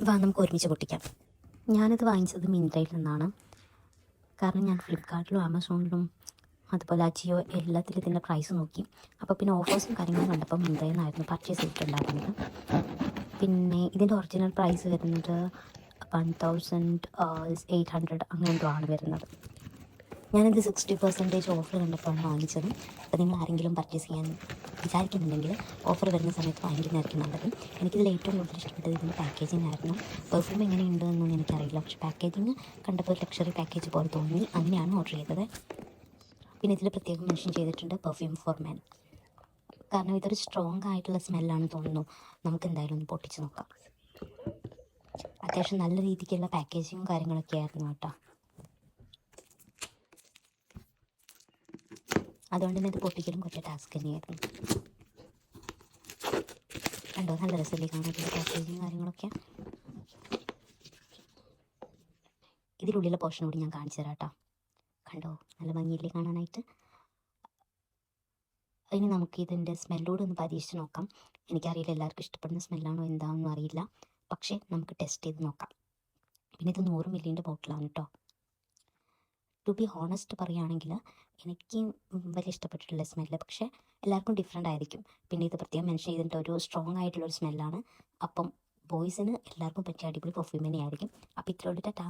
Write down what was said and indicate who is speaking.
Speaker 1: വാ നമുക്ക് ഒരുമിച്ച് പൊട്ടിക്കാം. ഞാനിത് വാങ്ങിച്ചത് മിന്ത്രയിൽ നിന്നാണ്. കാരണം ഞാൻ ഫ്ലിപ്കാർട്ടിലും ആമസോണിലും അതുപോലെ അജിയോ എല്ലാത്തിലും ഇതിൻ്റെ പ്രൈസ് നോക്കി. അപ്പോൾ പിന്നെ ഓഫേഴ്സും കാര്യങ്ങളും കണ്ടപ്പോൾ മിന്ത്രയിൽ നിന്നായിരുന്നു പർച്ചേസ് ചെയ്തിട്ടുണ്ടായിരുന്നത്. പിന്നെ ഇതിൻ്റെ ഒറിജിനൽ പ്രൈസ് വരുന്നത് 1800 അങ്ങനെ എന്തോ ആണ് വരുന്നത്. ഞാനിത് 60% ഓഫർ കണ്ടപ്പോഴാണ് വാങ്ങിച്ചത്. അപ്പോൾ നിങ്ങൾ ആരെങ്കിലും പർച്ചേസ് ചെയ്യാൻ വിചാരിക്കുന്നുണ്ടെങ്കിൽ ഓഫർ വരുന്ന സമയത്ത് വാങ്ങിക്കുന്നതായിരിക്കും നല്ലത്. എനിക്കിതിൽ ഏറ്റവും കൂടുതൽ ഇഷ്ടപ്പെട്ടത് ഇതിൻ്റെ പാക്കേജിംഗ് ആയിരുന്നു. പെർഫ്യൂം എങ്ങനെയുണ്ട് എന്നൊന്നും എനിക്കറിയില്ല, പക്ഷേ പാക്കേജിങ് കണ്ടപ്പോൾ ലക്ഷറി പാക്കേജ് പോലെ തോന്നി. അങ്ങനെയാണ് ഓർഡർ ചെയ്തത്. പിന്നെ ഇതിൽ പ്രത്യേകം മെൻഷൻ ചെയ്തിട്ടുണ്ട് പെർഫ്യൂം ഫോർ മെൻ. കാരണം ഇതൊരു സ്ട്രോങ് ആയിട്ടുള്ള സ്മെല്ലാണെന്ന് തോന്നുന്നു. നമുക്ക് എന്തായാലും ഒന്ന് പൊട്ടിച്ച് നോക്കാം. അത്യാവശ്യം നല്ല രീതിക്കുള്ള പാക്കേജിങ്ങും കാര്യങ്ങളൊക്കെ ആയിരുന്നു കേട്ടോ. അതുകൊണ്ട് തന്നെ ഇത് പൊട്ടിക്കലും കുറച്ച് ടാസ്ക് തന്നെയായിരുന്നു. കണ്ടോ, നല്ല രസമല്ലേ കാണാൻ പാക്കേജിങ് കാര്യങ്ങളൊക്കെ. ഇതിനുള്ളിലെ പോർഷൻ കൂടി ഞാൻ കാണിച്ചു തരാം കേട്ടോ. കണ്ടോ, നല്ല ഭംഗിയില്ലേ കാണാനായിട്ട്. ഇനി നമുക്ക് ഇതിൻ്റെ സ്മെല്ലോട് ഒന്ന് പരീക്ഷിച്ച് നോക്കാം. എനിക്കറിയില്ല എല്ലാവർക്കും ഇഷ്ടപ്പെടുന്ന സ്മെല്ലാണോ എന്താണെന്നും അറിയില്ല, പക്ഷേ നമുക്ക് ടെസ്റ്റ് ചെയ്ത് നോക്കാം. പിന്നെ ഇത് 100 ml ബോട്ടിലാണ് കേട്ടോ. ടു ബി ഹോണസ്റ്റ് പറയുകയാണെങ്കിൽ എനിക്ക് വലിയ ഇഷ്ടപ്പെട്ടിട്ടുള്ള സ്മെല്ല്, പക്ഷേ എല്ലാവർക്കും ഡിഫറെൻ്റ് ആയിരിക്കും. പിന്നെ ഇത് പ്രത്യേകം മെൻഷൻ ചെയ്തിട്ട് ഒരു സ്ട്രോങ് ആയിട്ടുള്ളൊരു സ്മെല്ലാണ്. അപ്പം ബോയ്സിന് എല്ലാവർക്കും പറ്റിയ അടിപൊളി പെർഫ്യൂം തന്നെയായിരിക്കും. അപ്പോൾ ഇത്രയോടെ ടാറ്റാ.